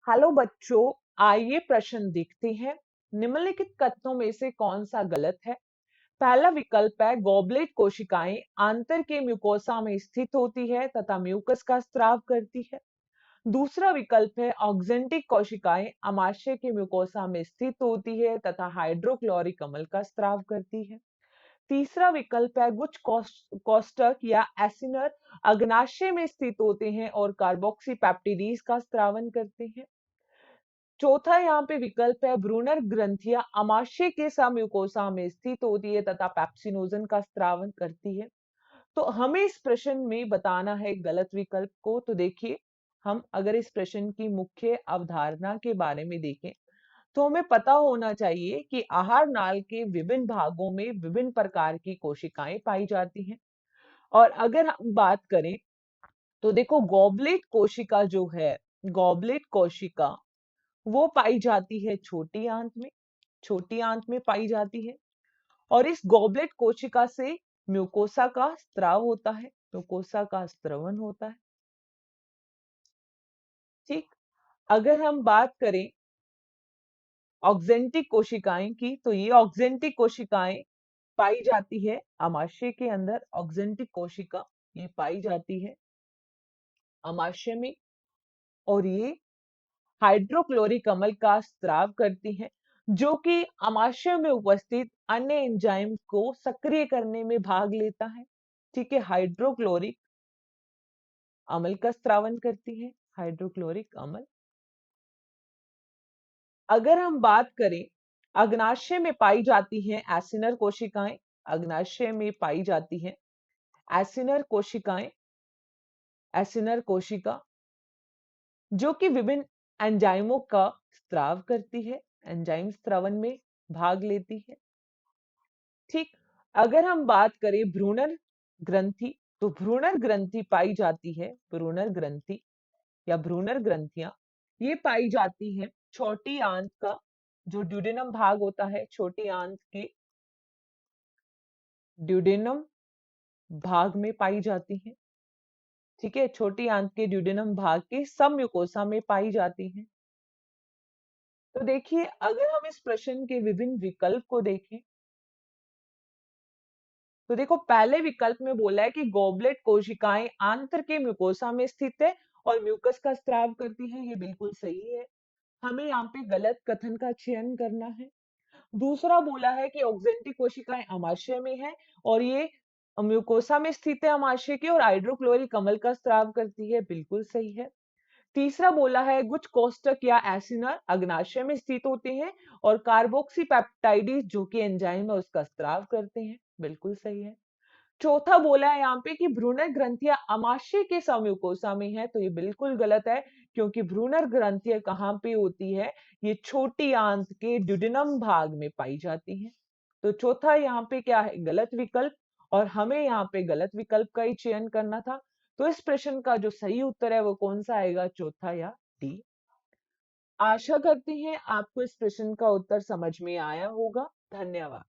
Hello बच्चों, आइए प्रश्न देखते हैं। निम्नलिखित कथनों में से कौन सा गलत है? पहला विकल्प है गॉबलेट कोशिकाएं आंतर के म्यूकोसा में स्थित होती है तथा म्यूकस का स्राव करती है। दूसरा विकल्प है ऑक्जेंटिक कोशिकाएं अमाशय के म्यूकोसा में स्थित होती है तथा हाइड्रोक्लोरिक अम्ल का स्राव करती है। तीसरा विकल्प है गुच्छ कोष्ठक या एसिनर अग्नाशय में स्थित होते हैं और कार्बोक्सी पेप्टिडीज का स्रावन करते हैं। चौथा यहाँ पे विकल्प है ब्रूनर ग्रंथियां अमाशय के सम्यूकोसा में स्थित होती है तथा पेप्सिनोजन का स्रावन करती है। तो हमें इस प्रश्न में बताना है गलत विकल्प को। तो देखिए, हम अगर इस प्रश्न की मुख्य अवधारणा के बारे में देखें तो हमें पता होना चाहिए कि आहार नाल के विभिन्न भागों में विभिन्न प्रकार की कोशिकाएं पाई जाती हैं। और अगर हम बात करें तो देखो, गॉबलेट कोशिका जो है, गॉबलेट कोशिका वो पाई जाती है छोटी आंत में, छोटी आंत में पाई जाती है। और इस गॉबलेट कोशिका से म्यूकोसा का स्त्राव होता है, म्यूकोसा का स्त्रवण होता है। ठीक। अगर हम बात करें ऑक्जेंटिक कोशिकाएं की, तो ये ऑक्जेंटिक कोशिकाएं पाई जाती है अमाशय के अंदर। ऑक्जेंटिक कोशिका ये पाई जाती है अमाशय में, और ये हाइड्रोक्लोरिक अम्ल का स्राव करती हैं, जो कि अमाशय में उपस्थित अन्य एंजाइम को सक्रिय करने में भाग लेता है। ठीक है, हाइड्रोक्लोरिक अम्ल का स्रावन करती है, हाइड्रोक्लोरिक अम्ल। अगर हम बात करें, अग्नाशय में पाई जाती हैं एसिनर कोशिकाएं, अग्नाशय में पाई जाती हैं एसिनर कोशिकाएं, एसिनर कोशिका जो कि विभिन्न एंजाइमों का स्राव करती है, एंजाइम स्रावन में भाग लेती है। ठीक। अगर हम बात करें भ्रूणर ग्रंथि, तो भ्रूणर ग्रंथि पाई जाती है, भ्रूणर ग्रंथि या भ्रूणर ग्रंथियां ये पाई जाती है छोटी आंत का जो ड्यूडेनम भाग होता है, छोटी आंत के ड्यूडेनम भाग में पाई जाती है। ठीक है, छोटी आंत के ड्यूडेनम भाग के सबम्यूकोसा में पाई जाती है। तो देखिए, अगर हम इस प्रश्न के विभिन्न विकल्प को देखें तो देखो, पहले विकल्प में बोला है कि गॉबलेट कोशिकाएं आंत्र के म्यूकोसा में स्थित है और म्यूकस का स्राव करती है। ये बिल्कुल सही है, हमें यहाँ पे गलत कथन का चयन करना है। दूसरा बोला है कि ऑक्जेंटिक कोशिकाएं अमाशय में है और ये म्यूकोसा में स्थित है अमाशय के, और हाइड्रोक्लोरिक अम्ल का स्राव करती है। बिल्कुल सही है। तीसरा बोला है गुच्छ कोष्ठक या एसिनर अग्नाशय में स्थित होते हैं और कार्बोक्सी पेप्टाइडिस जो कि एंजाइम है उसका स्राव करते हैं। बिल्कुल सही है। चौथा बोला है यहाँ पे कि भ्रूणर ग्रंथियां अमाशय के सम्यूकोसा में है, तो ये बिल्कुल गलत है, क्योंकि भ्रूणर ग्रंथियां कहाँ पे होती है? ये छोटी आंत के ड्यूडेनम भाग में पाई जाती है। तो चौथा यहाँ पे क्या है? गलत विकल्प। और हमें यहाँ पे गलत विकल्प का ही चयन करना था। तो इस प्रश्न का जो सही उत्तर है वो कौन सा आएगा? चौथा या डी। आशा करते हैं आपको इस प्रश्न का उत्तर समझ में आया होगा। धन्यवाद।